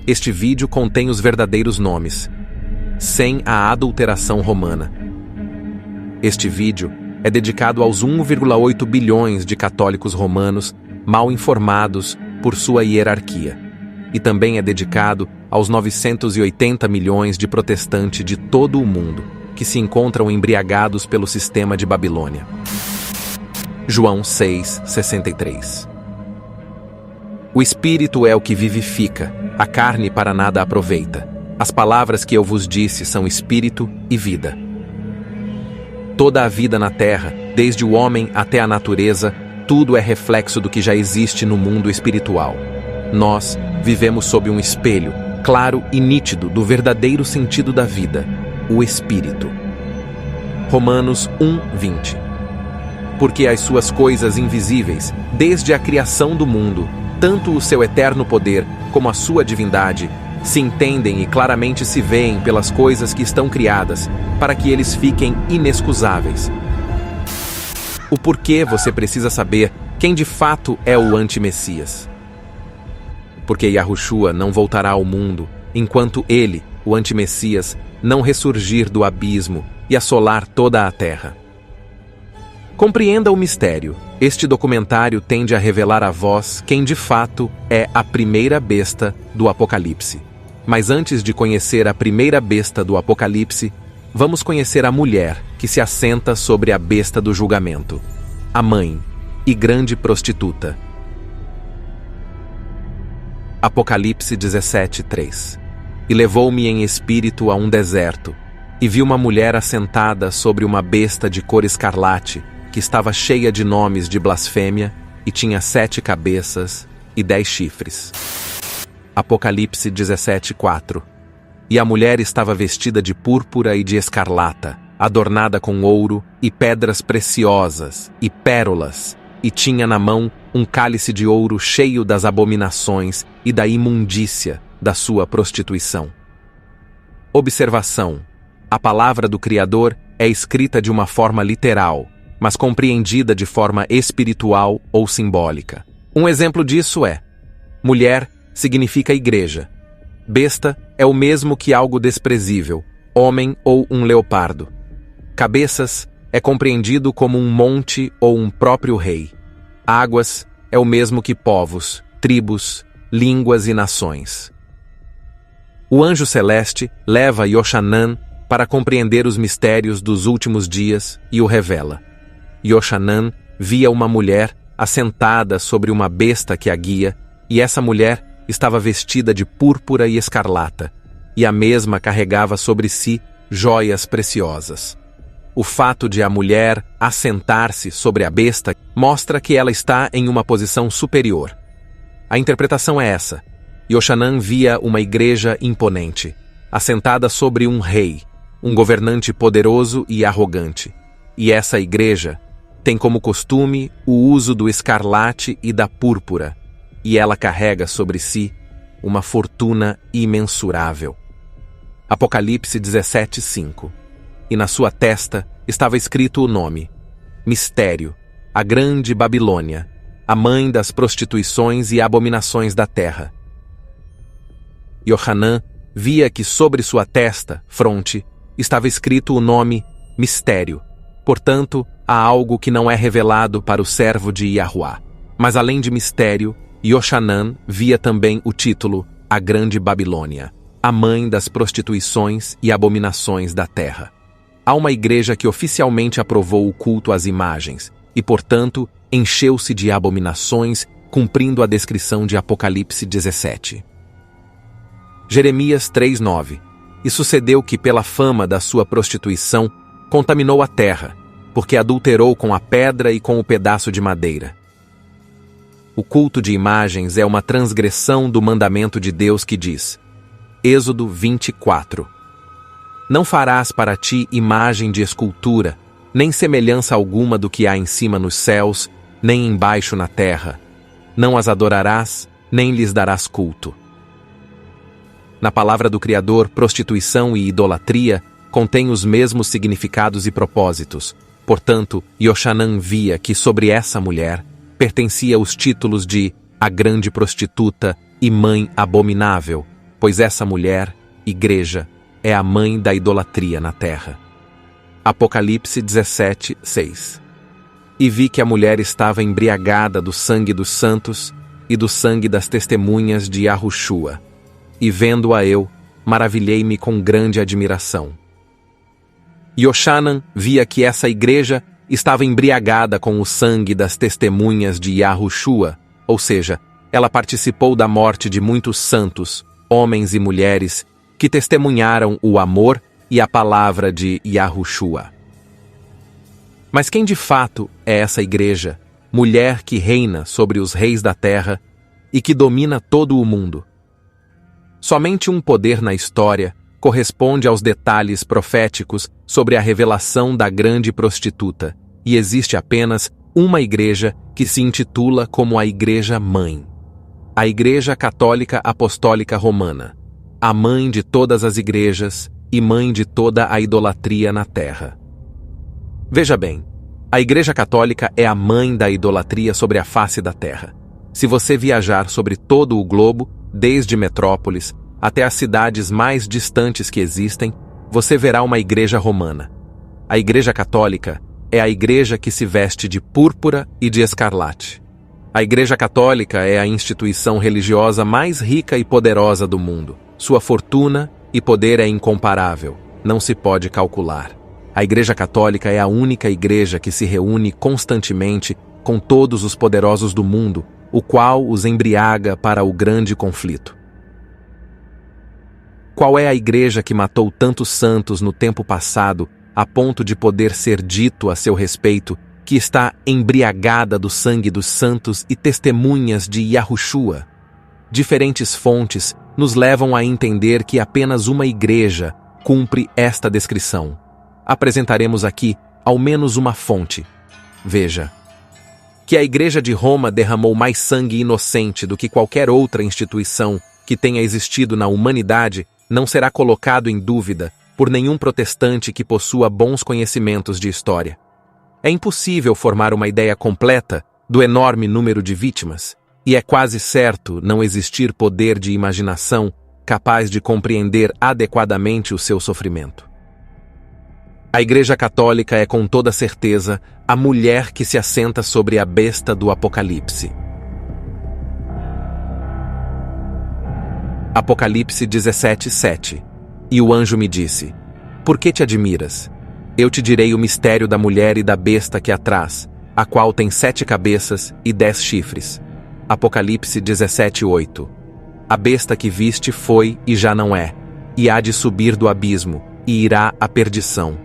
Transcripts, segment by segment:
Este vídeo contém os verdadeiros nomes, sem a adulteração romana. Este vídeo é dedicado aos 1,8 bilhões de católicos romanos mal informados por sua hierarquia, e também é dedicado aos 980 milhões de protestantes de todo o mundo que se encontram embriagados pelo sistema de Babilônia. João 6:63. O Espírito é o que vivifica, a carne para nada aproveita. As palavras que eu vos disse são Espírito e vida. Toda a vida na terra, desde o homem até a natureza, tudo é reflexo do que já existe no mundo espiritual. Nós vivemos sob um espelho, claro e nítido do verdadeiro sentido da vida, o Espírito. Romanos 1:20. Porque as suas coisas invisíveis, desde a criação do mundo, tanto o seu eterno poder como a sua divindade, se entendem e claramente se veem pelas coisas que estão criadas, para que eles fiquem inexcusáveis. O porquê você precisa saber quem de fato é o anti-Messias. Porque Yahushua não voltará ao mundo enquanto ele, o anti-Messias, não ressurgir do abismo e assolar toda a terra. Compreenda o mistério. Este documentário tende a revelar a vós quem de fato é a primeira besta do Apocalipse. Mas antes de conhecer a primeira besta do Apocalipse, vamos conhecer a mulher que se assenta sobre a besta do julgamento, a mãe e grande prostituta. Apocalipse 17:3. E levou-me em espírito a um deserto, e vi uma mulher assentada sobre uma besta de cor escarlate, que estava cheia de nomes de blasfêmia, e tinha 7 cabeças e 10 chifres. Apocalipse 17:4. E a mulher estava vestida de púrpura e de escarlata, adornada com ouro e pedras preciosas e pérolas, e tinha na mão um cálice de ouro cheio das abominações e da imundícia da sua prostituição. Observação: a palavra do Criador é escrita de uma forma literal, mas compreendida de forma espiritual ou simbólica. Um exemplo disso é: mulher significa igreja. Besta é o mesmo que algo desprezível, homem ou um leopardo. Cabeças é compreendido como um monte ou um próprio rei. Águas é o mesmo que povos, tribos, línguas e nações. O anjo celeste leva Yochanan para compreender os mistérios dos últimos dias e o revela. Yochanan via uma mulher assentada sobre uma besta que a guia, e essa mulher estava vestida de púrpura e escarlata, e a mesma carregava sobre si joias preciosas. O fato de a mulher assentar-se sobre a besta mostra que ela está em uma posição superior. A interpretação é essa: Yochanan via uma igreja imponente, assentada sobre um rei, um governante poderoso e arrogante, e essa igreja tem como costume o uso do escarlate e da púrpura, e ela carrega sobre si uma fortuna imensurável. Apocalipse 17:5. E na sua testa estava escrito o nome: Mistério, a grande Babilônia, a mãe das prostituições e abominações da terra. Yochanan via que sobre sua testa, fronte, estava escrito o nome Mistério. Portanto, há algo que não é revelado para o servo de Yahuá. Mas além de mistério, Yochanan via também o título A Grande Babilônia, a mãe das prostituições e abominações da terra. Há uma igreja que oficialmente aprovou o culto às imagens e, portanto, encheu-se de abominações, cumprindo a descrição de Apocalipse 17. Jeremias 3:9. E sucedeu que, pela fama da sua prostituição, contaminou a terra, porque adulterou com a pedra e com o pedaço de madeira. O culto de imagens é uma transgressão do mandamento de Deus que diz, Êxodo 24. Não farás para ti imagem de escultura, nem semelhança alguma do que há em cima nos céus, nem embaixo na terra. Não as adorarás, nem lhes darás culto. Na palavra do Criador, prostituição e idolatria contêm os mesmos significados e propósitos. Portanto, Yochanan via que sobre essa mulher pertencia os títulos de a grande prostituta e mãe abominável, pois essa mulher, igreja, é a mãe da idolatria na terra. Apocalipse 17, 6. E vi que a mulher estava embriagada do sangue dos santos e do sangue das testemunhas de Yahushua. E vendo-a eu, maravilhei-me com grande admiração. Yoshanan via que essa igreja estava embriagada com o sangue das testemunhas de Yahushua, ou seja, ela participou da morte de muitos santos, homens e mulheres, que testemunharam o amor e a palavra de Yahushua. Mas quem de fato é essa igreja, mulher que reina sobre os reis da terra e que domina todo o mundo? Somente um poder na história corresponde aos detalhes proféticos sobre a revelação da grande prostituta, e existe apenas uma igreja que se intitula como a Igreja Mãe. A Igreja Católica Apostólica Romana, a mãe de todas as igrejas e mãe de toda a idolatria na terra. Veja bem, a Igreja Católica é a mãe da idolatria sobre a face da terra. Se você viajar sobre todo o globo, desde metrópoles até as cidades mais distantes que existem, você verá uma igreja romana. A Igreja Católica é a igreja que se veste de púrpura e de escarlate. A Igreja Católica é a instituição religiosa mais rica e poderosa do mundo. Sua fortuna e poder é incomparável, não se pode calcular. A Igreja Católica é a única igreja que se reúne constantemente com todos os poderosos do mundo, o qual os embriaga para o grande conflito. Qual é a igreja que matou tantos santos no tempo passado, a ponto de poder ser dito a seu respeito que está embriagada do sangue dos santos e testemunhas de Yahushua? Diferentes fontes nos levam a entender que apenas uma igreja cumpre esta descrição. Apresentaremos aqui ao menos uma fonte. Veja. Que a Igreja de Roma derramou mais sangue inocente do que qualquer outra instituição que tenha existido na humanidade não será colocado em dúvida por nenhum protestante que possua bons conhecimentos de história. É impossível formar uma ideia completa do enorme número de vítimas, e é quase certo não existir poder de imaginação capaz de compreender adequadamente o seu sofrimento. A Igreja Católica é com toda certeza a mulher que se assenta sobre a besta do Apocalipse. Apocalipse 17, 7. E o anjo me disse: Por que te admiras? Eu te direi o mistério da mulher e da besta que a traz, a qual tem 7 cabeças e 10 chifres. Apocalipse 17, 8. A besta que viste foi e já não é, e há de subir do abismo, e irá à perdição.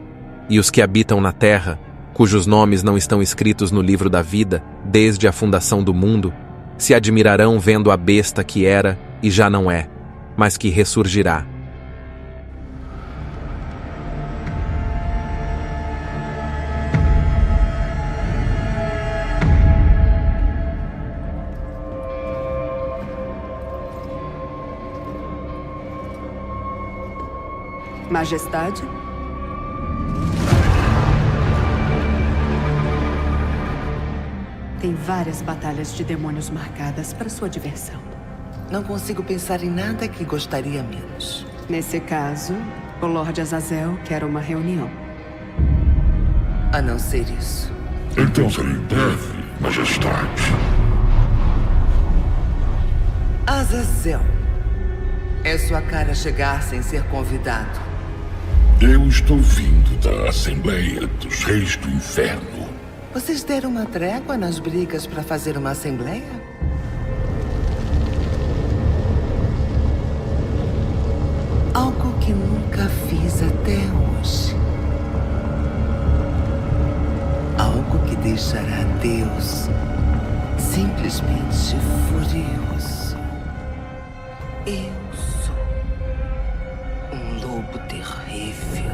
E os que habitam na terra, cujos nomes não estão escritos no livro da vida, desde a fundação do mundo, se admirarão vendo a besta que era e já não é, mas que ressurgirá. Majestade? Tem várias batalhas de demônios marcadas para sua diversão. Não consigo pensar em nada que gostaria menos. Nesse caso, o Lorde Azazel quer uma reunião. A não ser isso. Então serei breve, Majestade. Azazel. É sua cara chegar sem ser convidado. Eu estou vindo da Assembleia dos Reis do Inferno. Vocês deram uma trégua nas brigas para fazer uma assembleia? Algo que nunca fiz até hoje. Algo que deixará Deus simplesmente furioso. Eu sou um lobo terrível,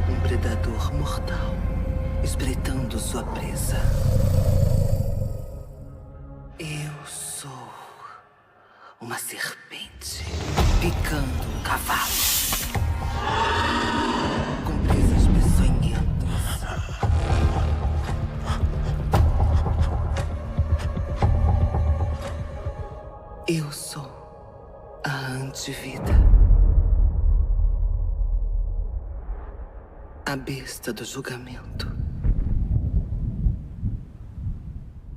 um predador mortal, espreitando sua presa. Eu sou uma serpente picando um cavalo, com presas peçonhentas. Eu sou a antivida. A besta do julgamento.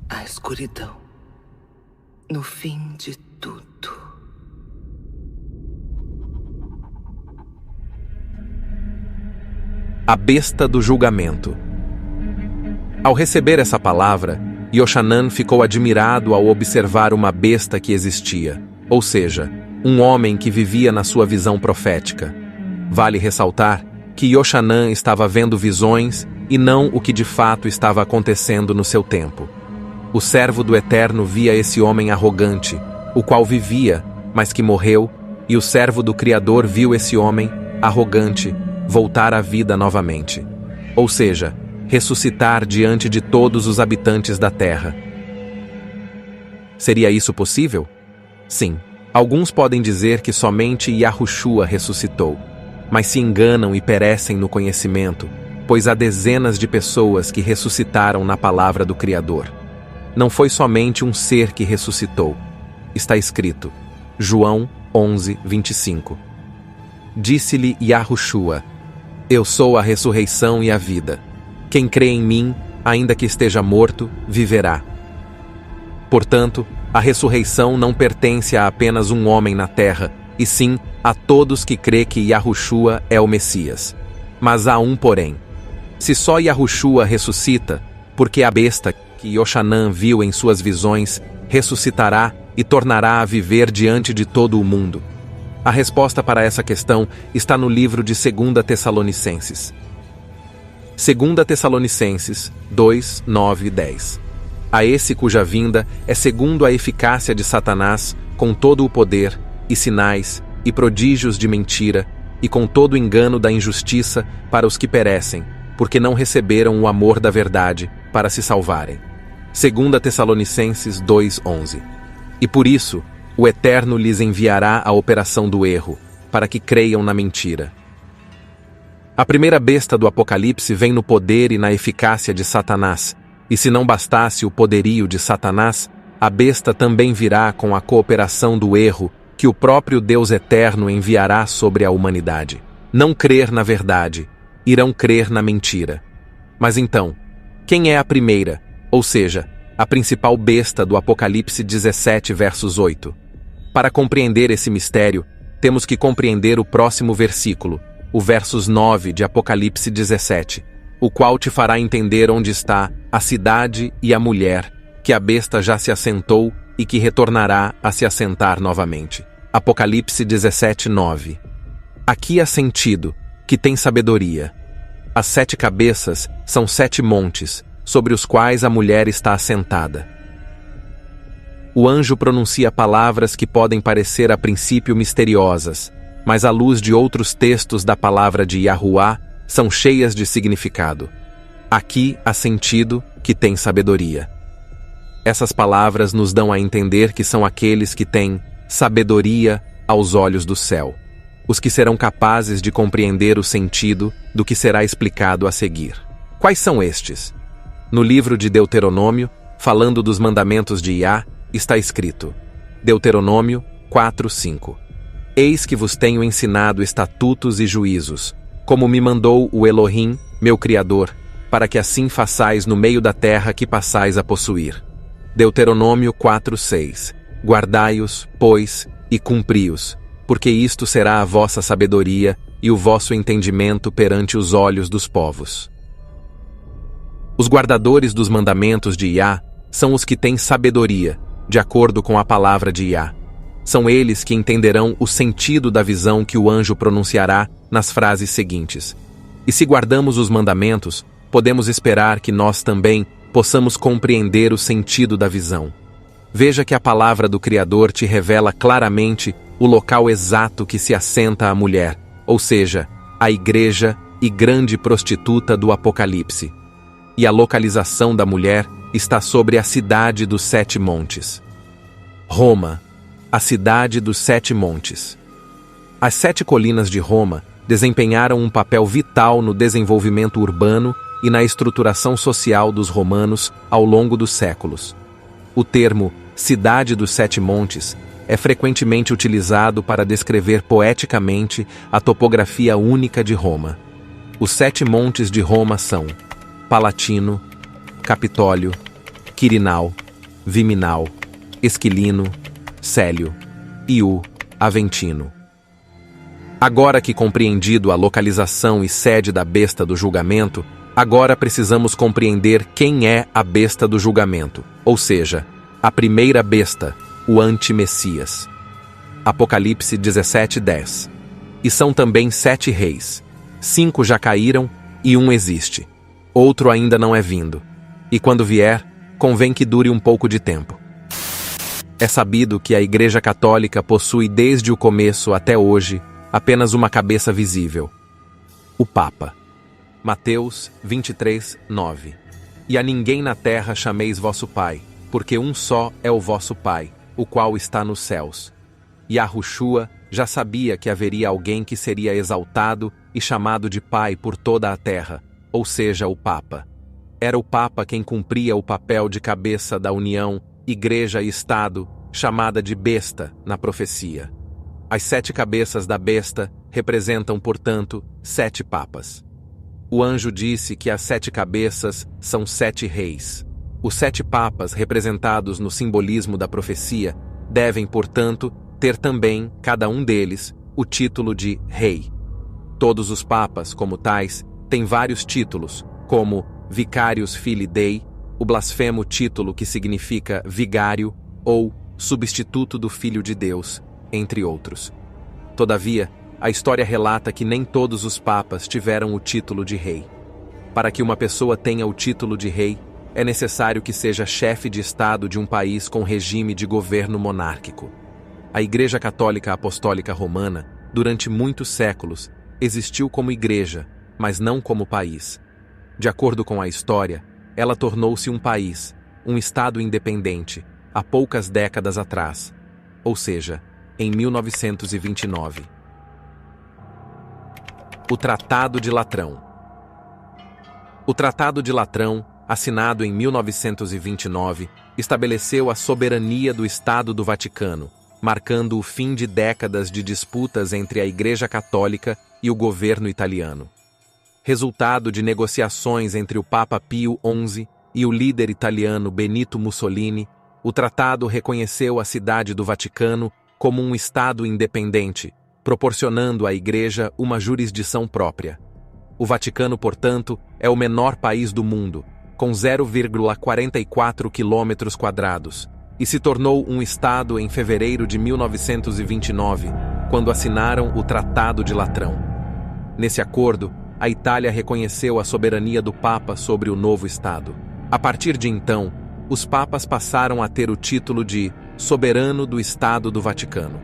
A escuridão. No fim de tudo. A besta do julgamento. Ao receber essa palavra, Yoshanan ficou admirado ao observar uma besta que existia, ou seja, um homem que vivia na sua visão profética. Vale ressaltar que Yoshanan estava vendo visões e não o que de fato estava acontecendo no seu tempo. O servo do Eterno via esse homem arrogante, o qual vivia, mas que morreu, e o servo do Criador viu esse homem, arrogante, voltar à vida novamente. Ou seja, ressuscitar diante de todos os habitantes da terra. Seria isso possível? Sim. Alguns podem dizer que somente Yahushua ressuscitou, mas se enganam e perecem no conhecimento, pois há dezenas de pessoas que ressuscitaram na palavra do Criador. Não foi somente um ser que ressuscitou. Está escrito, João 11, 25. Disse-lhe Yahushua, eu sou a ressurreição e a vida. Quem crê em mim, ainda que esteja morto, viverá. Portanto, a ressurreição não pertence a apenas um homem na terra, e sim a todos que crê que Yahushua é o Messias. Mas há um porém. Se só Yahushua ressuscita, porque a besta que Yoshanan viu em suas visões ressuscitará e tornará a viver diante de todo o mundo? A resposta para essa questão está no livro de 2 Tessalonicenses. 2 Tessalonicenses 2, 9 e 10. A esse cuja vinda é segundo a eficácia de Satanás, com todo o poder, e sinais, e prodígios de mentira, e com todo o engano da injustiça para os que perecem, porque não receberam o amor da verdade para se salvarem. 2 Tessalonicenses 2, 11. E por isso, o Eterno lhes enviará a operação do erro, para que creiam na mentira. A primeira besta do Apocalipse vem no poder e na eficácia de Satanás, e se não bastasse o poderio de Satanás, a besta também virá com a cooperação do erro que o próprio Deus Eterno enviará sobre a humanidade. Não crer na verdade, irão crer na mentira. Mas então, quem é a primeira, ou seja, a principal besta do Apocalipse 17, versos 8? Para compreender esse mistério, temos que compreender o próximo versículo, o versos 9 de Apocalipse 17, o qual te fará entender onde está a cidade e a mulher, que a besta já se assentou e que retornará a se assentar novamente. Apocalipse 17, 9. Aqui há sentido, que tem sabedoria. As 7 cabeças são 7 montes, sobre os quais a mulher está assentada. O anjo pronuncia palavras que podem parecer a princípio misteriosas, mas à luz de outros textos da palavra de Yahuwá, são cheias de significado. Aqui há sentido, que tem sabedoria. Essas palavras nos dão a entender que são aqueles que têm sabedoria aos olhos do céu, os que serão capazes de compreender o sentido do que será explicado a seguir. Quais são estes? No livro de Deuteronômio, falando dos mandamentos de Iá, está escrito, Deuteronômio 4, 5. Eis que vos tenho ensinado estatutos e juízos, como me mandou o Elohim, meu Criador, para que assim façais no meio da terra que passais a possuir. Deuteronômio 4, 6. Guardai-os, pois, e cumpri-os, porque isto será a vossa sabedoria e o vosso entendimento perante os olhos dos povos. Os guardadores dos mandamentos de Iá são os que têm sabedoria, de acordo com a palavra de Iá. São eles que entenderão o sentido da visão que o anjo pronunciará nas frases seguintes. E se guardamos os mandamentos, podemos esperar que nós também possamos compreender o sentido da visão. Veja que a palavra do Criador te revela claramente o local exato que se assenta a mulher, ou seja, a igreja e grande prostituta do Apocalipse. E a localização da mulher está sobre a cidade dos 7 montes. Roma, a cidade dos 7 montes. As 7 colinas de Roma desempenharam um papel vital no desenvolvimento urbano e na estruturação social dos romanos ao longo dos séculos. O termo Cidade dos 7 Montes é frequentemente utilizado para descrever poeticamente a topografia única de Roma. Os 7 montes de Roma são Palatino, Capitólio, Quirinal, Viminal, Esquilino, Célio e o Aventino. Agora que compreendido a localização e sede da besta do julgamento, agora precisamos compreender quem é a besta do julgamento, ou seja, a primeira besta, o anti-Messias. Apocalipse 17:10. E são também 7 reis. 5 já caíram e 1 existe. Outro ainda não é vindo. E quando vier, convém que dure um pouco de tempo. É sabido que a Igreja Católica possui desde o começo até hoje apenas uma cabeça visível: o Papa. Mateus 23:9. E a ninguém na terra chameis vosso Pai, porque um só é o vosso Pai, o qual está nos céus. Yahushua já sabia que haveria alguém que seria exaltado e chamado de Pai por toda a terra, ou seja, o Papa. Era o Papa quem cumpria o papel de cabeça da união, Igreja e Estado, chamada de besta na profecia. As 7 cabeças da besta representam, portanto, 7 papas. O anjo disse que as 7 cabeças são 7 reis. Os 7 papas representados no simbolismo da profecia devem, portanto, ter também, cada um deles, o título de rei. Todos os papas, como tais, têm vários títulos, como Vicarius Filii Dei, o blasfemo título que significa vigário, ou substituto do Filho de Deus, entre outros. Todavia, a história relata que nem todos os papas tiveram o título de rei. Para que uma pessoa tenha o título de rei, é necessário que seja chefe de Estado de um país com regime de governo monárquico. A Igreja Católica Apostólica Romana, durante muitos séculos, existiu como igreja, mas não como país. De acordo com a história, ela tornou-se um país, um Estado independente, há poucas décadas atrás, ou seja, em 1929. O Tratado de Latrão. O Tratado de Latrão, assinado em 1929, estabeleceu a soberania do Estado do Vaticano, marcando o fim de décadas de disputas entre a Igreja Católica e o governo italiano. Resultado de negociações entre o Papa Pio XI e o líder italiano Benito Mussolini, o tratado reconheceu a cidade do Vaticano como um Estado independente, proporcionando à Igreja uma jurisdição própria. O Vaticano, portanto, é o menor país do mundo, com 0,44 km², e se tornou um Estado em fevereiro de 1929, quando assinaram o Tratado de Latrão. Nesse acordo, a Itália reconheceu a soberania do Papa sobre o novo Estado. A partir de então, os papas passaram a ter o título de soberano do Estado do Vaticano.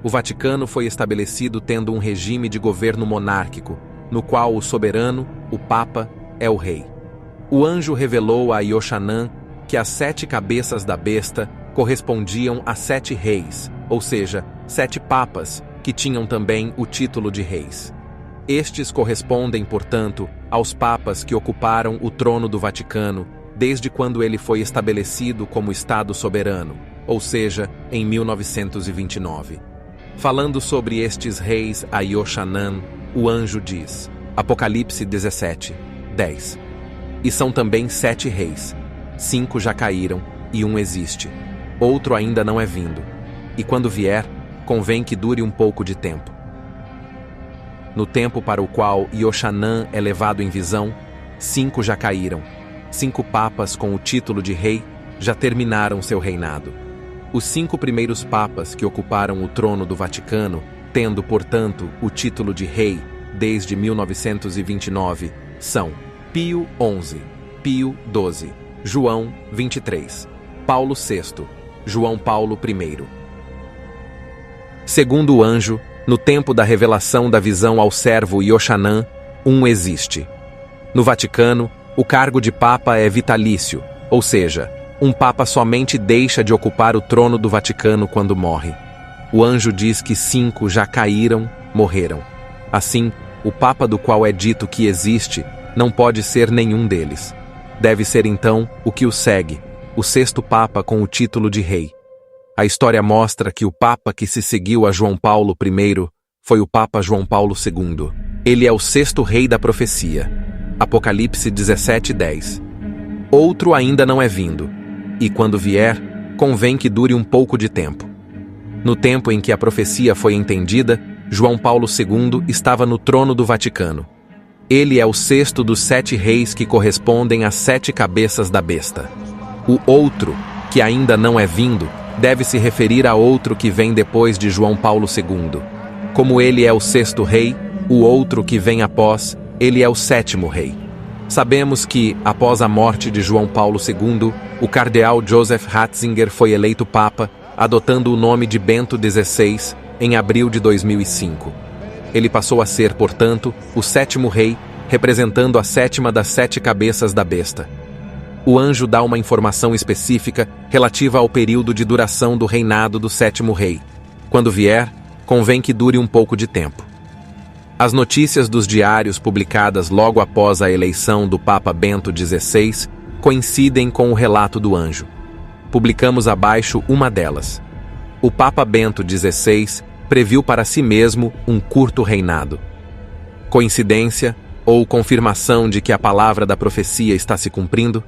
O Vaticano foi estabelecido tendo um regime de governo monárquico, no qual o soberano, o Papa, é o rei. O anjo revelou a Iochanan que as 7 cabeças da besta correspondiam a 7 reis, ou seja, 7 papas, que tinham também o título de reis. Estes correspondem, portanto, aos papas que ocuparam o trono do Vaticano desde quando ele foi estabelecido como Estado soberano, ou seja, em 1929. Falando sobre estes reis a Iochanan, o anjo diz, Apocalipse 17:10. E são também 7 reis. 5 já caíram e 1 existe. Outro ainda não é vindo. E quando vier, convém que dure um pouco de tempo. No tempo para o qual Iochanan é levado em visão, 5 já caíram. 5 papas com o título de rei já terminaram seu reinado. Os 5 primeiros papas que ocuparam o trono do Vaticano, tendo, portanto, o título de rei desde 1929, são Pio XI, Pio XII, João 23, Paulo VI, João Paulo I. Segundo o anjo, no tempo da revelação da visão ao servo Iochanan, 1 existe. No Vaticano, o cargo de Papa é vitalício, ou seja, um Papa somente deixa de ocupar o trono do Vaticano quando morre. O anjo diz que 5 já caíram, morreram. Assim, o Papa do qual é dito que existe não pode ser nenhum deles. Deve ser então o que o segue, o 6º Papa com o título de rei. a história mostra que o Papa que se seguiu a João Paulo I foi o Papa João Paulo II. Ele é o sexto rei da profecia. Apocalipse 17:10. Outro ainda não é vindo, e quando vier, convém que dure um pouco de tempo. No tempo em que a profecia foi entendida, João Paulo II estava no trono do Vaticano. Ele é o sexto dos 7 reis que correspondem às 7 cabeças da besta. O outro, que ainda não é vindo, deve se referir a outro que vem depois de João Paulo II. Como ele é o sexto rei, o outro que vem após, ele é o 7º rei. Sabemos que, após a morte de João Paulo II, o cardeal Joseph Ratzinger foi eleito Papa, adotando o nome de Bento XVI, em abril de 2005. Ele passou a ser, portanto, o 7º rei, representando a 7ª das 7 cabeças da besta. O anjo dá uma informação específica relativa ao período de duração do reinado do 7º rei. Quando vier, convém que dure um pouco de tempo. As notícias dos diários publicadas logo após a eleição do Papa Bento XVI coincidem com o relato do anjo. Publicamos abaixo uma delas. O Papa Bento XVI previu para si mesmo um curto reinado. Coincidência ou confirmação de que a palavra da profecia está se cumprindo?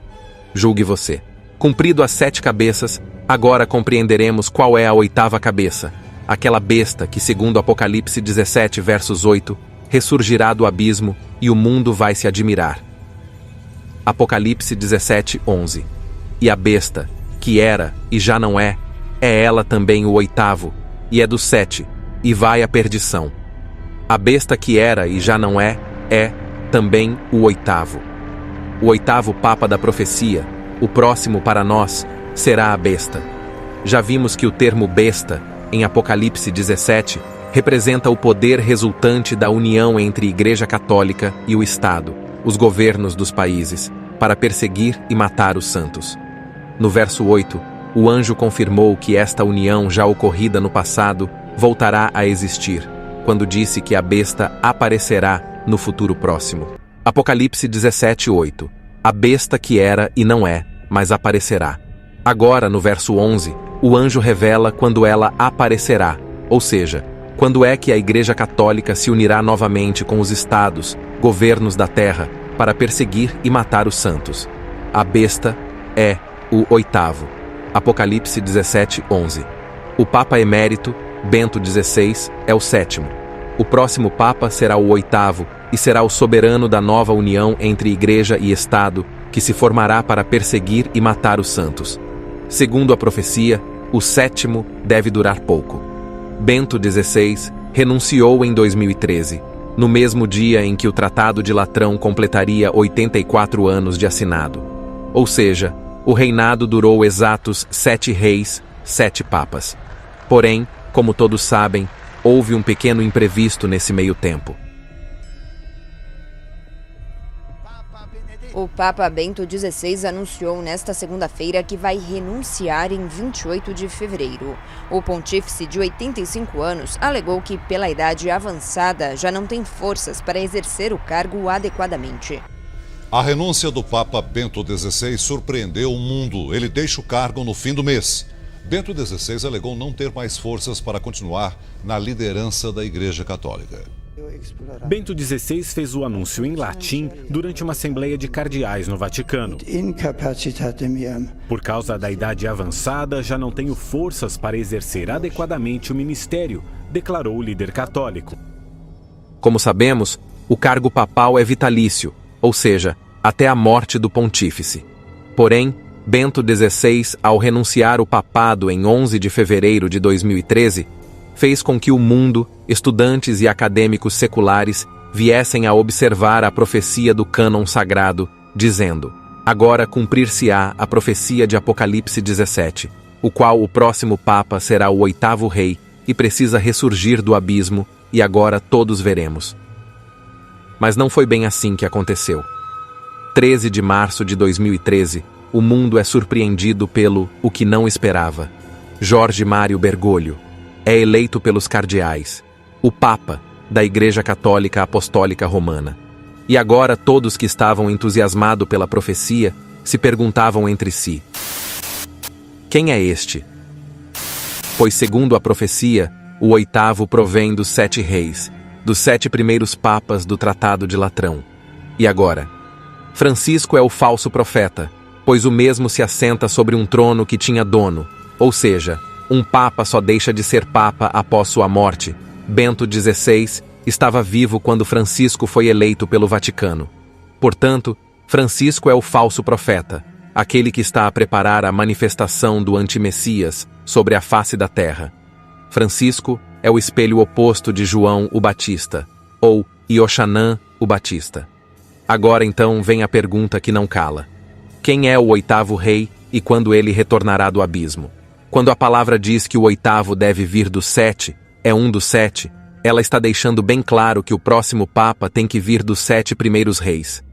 Julgue você. Cumprido as 7 cabeças, agora compreenderemos qual é a 8ª cabeça, aquela besta que, segundo Apocalipse 17, versos 8, ressurgirá do abismo e o mundo vai se admirar. Apocalipse 17, 11. E a besta, que era e já não é ela também o 8º, e é do 7, e vai à perdição. A besta que era e já não é também o 8º. O 8º Papa da profecia, o próximo para nós, será a besta. Já vimos que o termo besta, em Apocalipse 17, representa o poder resultante da união entre a Igreja Católica e o Estado, os governos dos países, para perseguir e matar os santos. No verso 8, o anjo confirmou que esta união já ocorrida no passado voltará a existir, quando disse que a besta aparecerá no futuro próximo. Apocalipse 17, 8. A besta que era e não é, mas aparecerá. Agora, no verso 11, o anjo revela quando ela aparecerá, ou seja, quando é que a Igreja Católica se unirá novamente com os estados, governos da terra, para perseguir e matar os santos. A besta é o 8º. Apocalipse 17, 11. O Papa Emérito, Bento XVI, é o 7º. O próximo Papa será o 8º e será o soberano da nova união entre Igreja e Estado, que se formará para perseguir e matar os santos. Segundo a profecia, o 7º deve durar pouco. Bento XVI renunciou em 2013, no mesmo dia em que o Tratado de Latrão completaria 84 anos de assinado. Ou seja, o reinado durou exatos 7 reis, 7 papas. Porém, como todos sabem, houve um pequeno imprevisto nesse meio tempo. O Papa Bento XVI anunciou nesta segunda-feira que vai renunciar em 28 de fevereiro. O pontífice de 85 anos alegou que, pela idade avançada, já não tem forças para exercer o cargo adequadamente. A renúncia do Papa Bento XVI surpreendeu o mundo. Ele deixa o cargo no fim do mês. Bento XVI alegou não ter mais forças para continuar na liderança da Igreja Católica. Bento XVI fez o anúncio em latim durante uma assembleia de cardeais no Vaticano. Por causa da idade avançada, já não tenho forças para exercer adequadamente o ministério, declarou o líder católico. Como sabemos, o cargo papal é vitalício, ou seja, até a morte do pontífice. Porém, Bento XVI, ao renunciar o papado em 11 de fevereiro de 2013, fez com que o mundo, estudantes e acadêmicos seculares viessem a observar a profecia do cânon sagrado, dizendo: agora cumprir-se-á a profecia de Apocalipse 17, o qual o próximo Papa será o 8º rei e precisa ressurgir do abismo, e agora todos veremos. Mas não foi bem assim que aconteceu. 13 de março de 2013, o mundo é surpreendido pelo o que não esperava. Jorge Mário Bergoglio é eleito pelos cardeais, o Papa da Igreja Católica Apostólica Romana. E agora todos que estavam entusiasmados pela profecia se perguntavam entre si: quem é este? pois segundo a profecia, o 8º provém dos 7 reis, dos 7 primeiros papas do Tratado de Latrão. E agora? Francisco é o falso profeta, pois o mesmo se assenta sobre um trono que tinha dono, ou seja, um papa só deixa de ser papa após sua morte. Bento XVI estava vivo quando Francisco foi eleito pelo Vaticano. Portanto, Francisco é o falso profeta, aquele que está a preparar a manifestação do antimessias sobre a face da terra. Francisco é o espelho oposto de João o Batista, ou Ioxanã o Batista. Agora então vem a pergunta que não cala. Quem é o 8º rei e quando ele retornará do abismo? Quando a palavra diz que o 8º deve vir dos 7, é um dos 7, ela está deixando bem claro que o próximo Papa tem que vir dos 7 primeiros reis.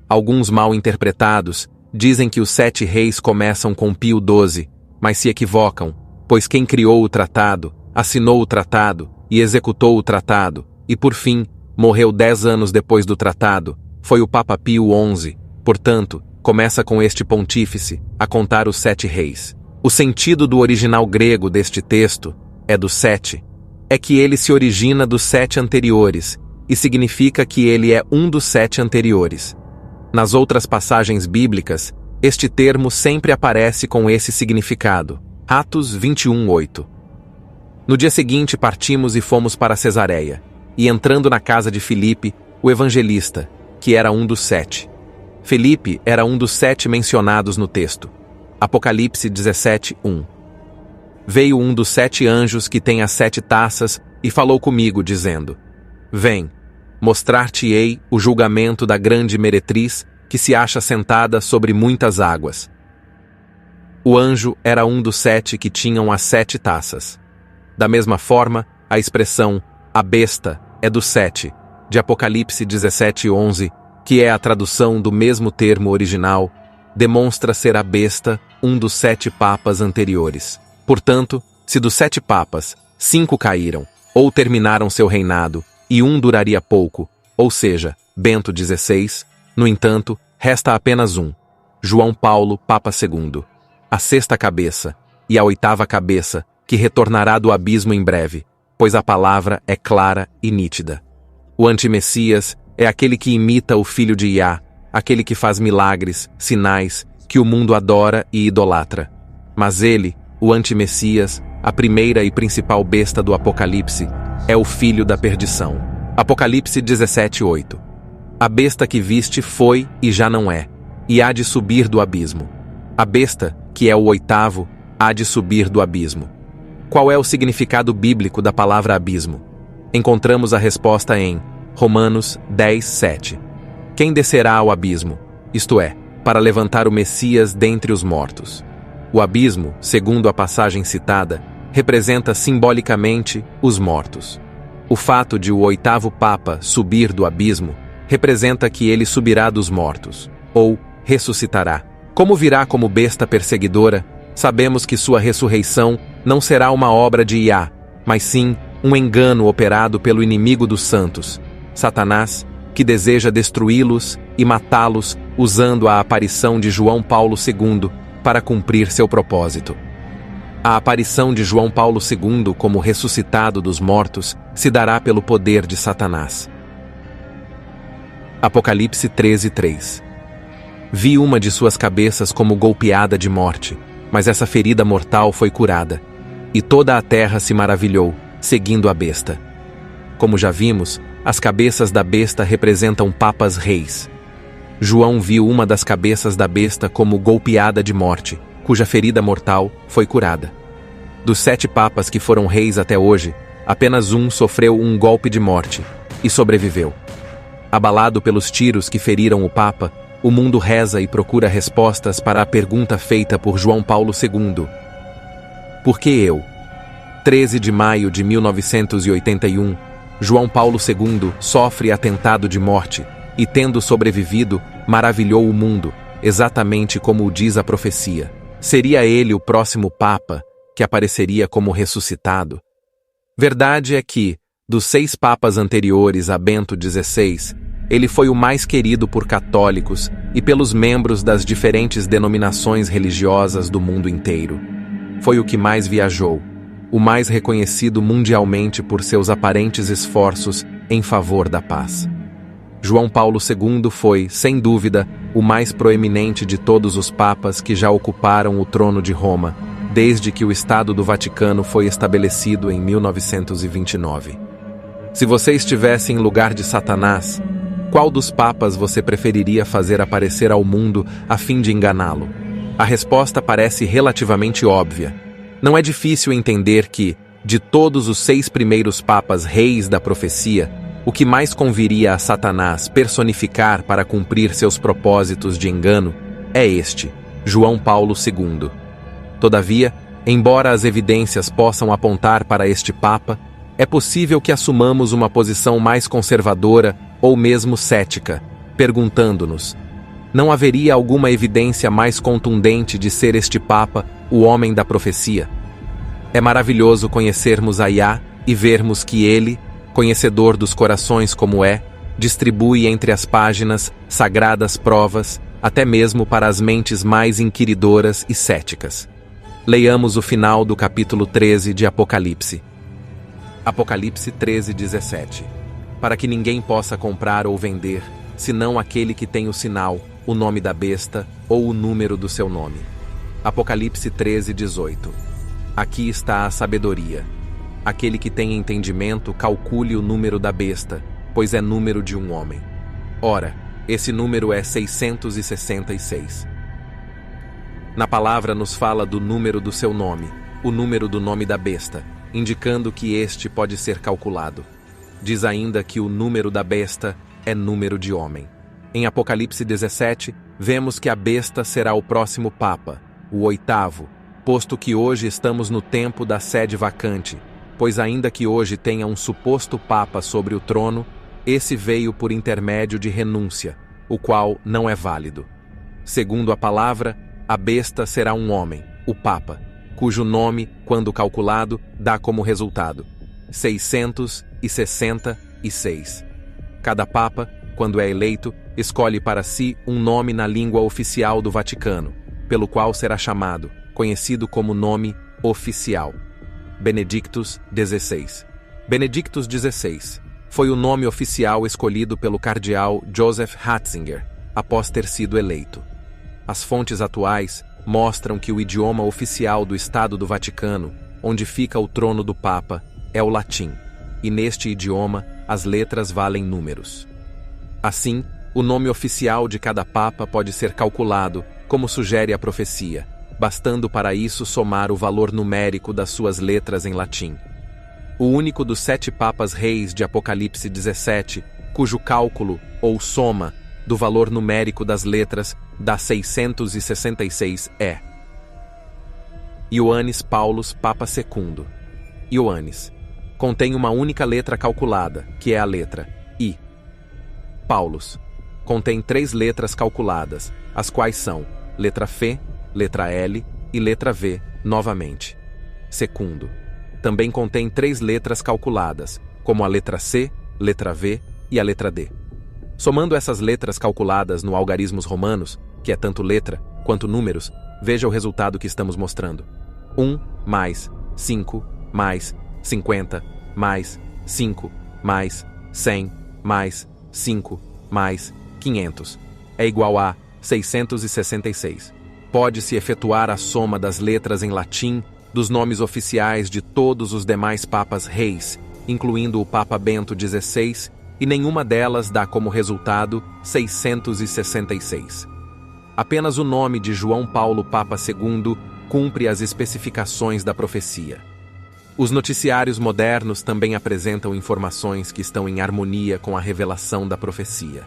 Alguns mal interpretados dizem que os 7 reis começam com Pio XII, mas se equivocam, pois quem criou o tratado, assinou o tratado e executou o tratado, e por fim, morreu 10 anos depois do tratado, foi o Papa Pio XI. Portanto, começa com este pontífice a contar os 7 reis. O sentido do original grego deste texto é do 7. É que ele se origina dos 7 anteriores, e significa que ele é um dos 7 anteriores. Nas outras passagens bíblicas, este termo sempre aparece com esse significado. Atos 21:8. No dia seguinte partimos e fomos para Cesareia, e entrando na casa de Filipe, o evangelista, que era um dos 7. Filipe era um dos 7 mencionados no texto. Apocalipse 17:1. Veio um dos 7 anjos que tem as 7 taças e falou comigo, dizendo: Vem, mostrar-te-ei o julgamento da grande meretriz que se acha sentada sobre muitas águas. O anjo era um dos 7 que tinham as 7 taças. Da mesma forma, a expressão a besta é do 7, de Apocalipse 17:11, que é a tradução do mesmo termo original, demonstra ser a besta um dos 7 papas anteriores. Portanto, se dos 7 papas, 5 caíram, ou terminaram seu reinado, e um duraria pouco, ou seja, Bento XVI, no entanto, resta apenas um, João Paulo, Papa II, a 6ª cabeça, e a 8ª cabeça, que retornará do abismo em breve, pois a palavra é clara e nítida. O antimessias é aquele que imita o filho de Iá, aquele que faz milagres, sinais, que o mundo adora e idolatra. Mas ele, o antimessias, a primeira e principal besta do Apocalipse, é o filho da perdição. Apocalipse 17:8. A besta que viste foi e já não é, e há de subir do abismo. A besta, que é o 8º, há de subir do abismo. Qual é o significado bíblico da palavra abismo? Encontramos a resposta em Romanos 10:7. Quem descerá ao abismo? Isto é, para levantar o Messias dentre os mortos. O abismo, segundo a passagem citada, representa simbolicamente os mortos. O fato de o 8º Papa subir do abismo representa que ele subirá dos mortos, ou ressuscitará. Como virá como besta perseguidora, sabemos que sua ressurreição não será uma obra de Iá, mas sim um engano operado pelo inimigo dos santos, Satanás, que deseja destruí-los e matá-los usando a aparição de João Paulo II para cumprir seu propósito. A aparição de João Paulo II como ressuscitado dos mortos se dará pelo poder de Satanás. Apocalipse 13:3. Vi uma de suas cabeças como golpeada de morte, mas essa ferida mortal foi curada, e toda a terra se maravilhou, seguindo a besta. Como já vimos, as cabeças da besta representam papas reis. João viu uma das cabeças da besta como golpeada de morte, cuja ferida mortal foi curada. Dos 7 papas que foram reis até hoje, apenas um sofreu um golpe de morte e sobreviveu. Abalado pelos tiros que feriram o papa, o mundo reza e procura respostas para a pergunta feita por João Paulo II. Por que eu? 13 de maio de 1981, João Paulo II sofre atentado de morte e, tendo sobrevivido, maravilhou o mundo, exatamente como o diz a profecia. Seria ele o próximo Papa, que apareceria como ressuscitado? Verdade é que, dos 6 papas anteriores a Bento XVI, ele foi o mais querido por católicos e pelos membros das diferentes denominações religiosas do mundo inteiro. Foi o que mais viajou, o mais reconhecido mundialmente por seus aparentes esforços em favor da paz. João Paulo II foi, sem dúvida, o mais proeminente de todos os papas que já ocuparam o trono de Roma, desde que o Estado do Vaticano foi estabelecido em 1929. Se você estivesse em lugar de Satanás, qual dos papas você preferiria fazer aparecer ao mundo a fim de enganá-lo? A resposta parece relativamente óbvia. Não é difícil entender que, de todos os 6 primeiros papas reis da profecia, o que mais conviria a Satanás personificar para cumprir seus propósitos de engano é este, João Paulo II. Todavia, embora as evidências possam apontar para este papa, é possível que assumamos uma posição mais conservadora ou mesmo cética, perguntando-nos: não haveria alguma evidência mais contundente de ser este papa o homem da profecia? É maravilhoso conhecermos Yah e vermos que ele, conhecedor dos corações como é, distribui entre as páginas sagradas provas, até mesmo para as mentes mais inquiridoras e céticas. Leiamos o final do capítulo 13 de Apocalipse. Apocalipse 13:17. Para que ninguém possa comprar ou vender, senão aquele que tem o sinal, o nome da besta ou o número do seu nome. Apocalipse 13:18. Aqui está a sabedoria. Aquele que tem entendimento, calcule o número da besta, pois é número de um homem. Ora, esse número é 666. Na palavra nos fala do número do seu nome, o número do nome da besta, indicando que este pode ser calculado. Diz ainda que o número da besta é número de homem. Em Apocalipse 17, vemos que a besta será o próximo Papa, o 8º, posto que hoje estamos no tempo da sede vacante, pois ainda que hoje tenha um suposto Papa sobre o trono, esse veio por intermédio de renúncia, o qual não é válido. Segundo a palavra, a besta será um homem, o Papa, cujo nome, quando calculado, dá como resultado 666. Cada Papa, quando é eleito, escolhe para si um nome na língua oficial do Vaticano, pelo qual será chamado, conhecido como nome oficial. Benedictus XVI. Benedictus XVI foi o nome oficial escolhido pelo cardeal Joseph Ratzinger, após ter sido eleito. As fontes atuais mostram que o idioma oficial do Estado do Vaticano, onde fica o trono do Papa, é o latim, e neste idioma as letras valem números. Assim, o nome oficial de cada Papa pode ser calculado, como sugere a profecia, bastando para isso somar o valor numérico das suas letras em latim. O único dos 7 Papas Reis de Apocalipse 17, cujo cálculo, ou soma, do valor numérico das letras dá 666 é Ioannis Paulus, Papa II. Ioannis contém uma única letra calculada, que é a letra I. Paulus contém 3 letras calculadas, as quais são letra F, letra L e letra V, novamente. Segundo, também contém 3 letras calculadas, como a letra C, letra V e a letra D. Somando essas letras calculadas no algarismos romanos, que é tanto letra quanto números, veja o resultado que estamos mostrando. 1 mais 5 mais 50 mais 5 mais 100 mais 5 mais 500 é igual a 666. Pode-se efetuar a soma das letras em latim dos nomes oficiais de todos os demais papas reis, incluindo o Papa Bento XVI, e nenhuma delas dá como resultado 666. Apenas o nome de João Paulo Papa II cumpre as especificações da profecia. Os noticiários modernos também apresentam informações que estão em harmonia com a revelação da profecia.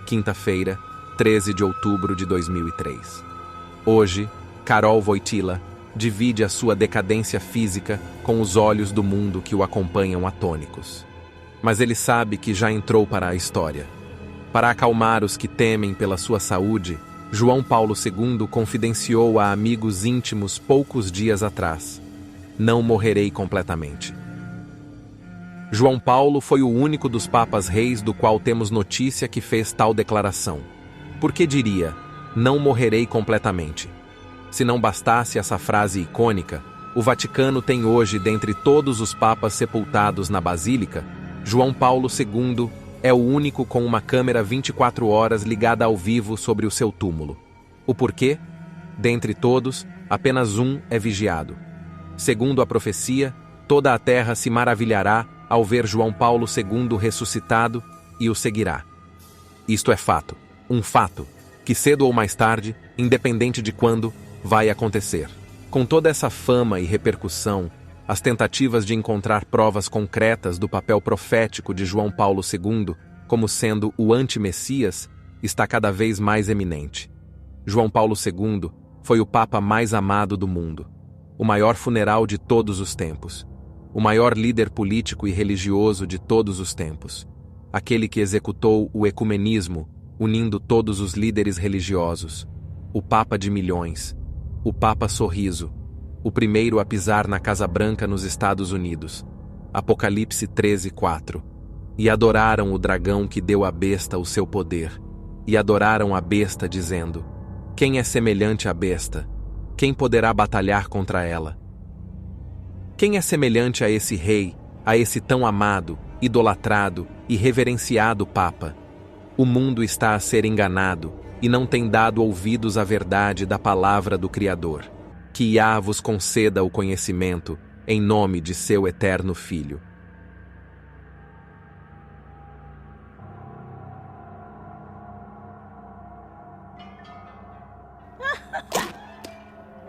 Quinta-feira, 13 de outubro de 2003. Hoje, Karol Wojtyla divide a sua decadência física com os olhos do mundo que o acompanham atônicos. Mas ele sabe que já entrou para a história. Para acalmar os que temem pela sua saúde, João Paulo II confidenciou a amigos íntimos poucos dias atrás: não morrerei completamente. João Paulo foi o único dos papas reis do qual temos notícia que fez tal declaração. Por que diria, não morrerei completamente? Se não bastasse essa frase icônica, O Vaticano tem hoje, dentre todos os papas sepultados na Basílica, João Paulo II é o único com uma câmera 24 horas ligada ao vivo sobre o seu túmulo. O porquê? Dentre todos, apenas um é vigiado. Segundo a profecia, toda a terra se maravilhará ao ver João Paulo II ressuscitado e o seguirá. Isto é fato, um fato, que cedo ou mais tarde, independente de quando, vai acontecer. Com toda essa fama e repercussão, as tentativas de encontrar provas concretas do papel profético de João Paulo II como sendo o anti-Messias está cada vez mais eminente. João Paulo II foi o Papa mais amado do mundo, o maior funeral de todos os tempos, o maior líder político e religioso de todos os tempos, aquele que executou o ecumenismo, unindo todos os líderes religiosos, o Papa de milhões, o Papa Sorriso, o primeiro a pisar na Casa Branca nos Estados Unidos. Apocalipse 13:4. E adoraram o dragão que deu à besta o seu poder, e adoraram a besta, dizendo: quem é semelhante à besta? Quem poderá batalhar contra ela? Quem é semelhante a esse rei, a esse tão amado, idolatrado e reverenciado Papa? O mundo está a ser enganado e não tem dado ouvidos à verdade da palavra do Criador. Que Iá vos conceda o conhecimento, em nome de seu eterno Filho.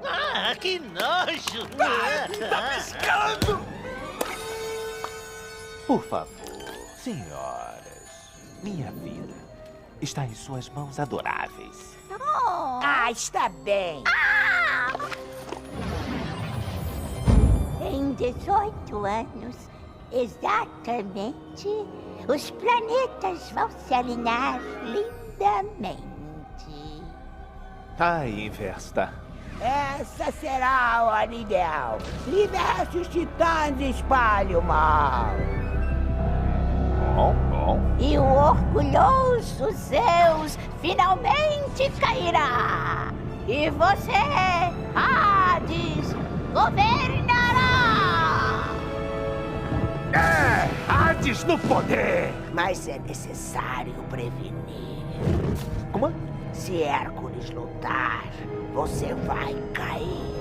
Ah, que nojo! Tá piscando! Por favor, senhoras, minha vida está em suas mãos adoráveis. Está bem. Em 18 anos, exatamente, os planetas vão se alinhar lindamente. Ai, Vesta. Essa será a hora ideal. Liberte os titãs e espalhe o mal. E o orgulhoso Zeus finalmente cairá. E você, Hades, governará! Hades no poder! Mas é necessário prevenir. Como? Se Hércules lutar, você vai cair.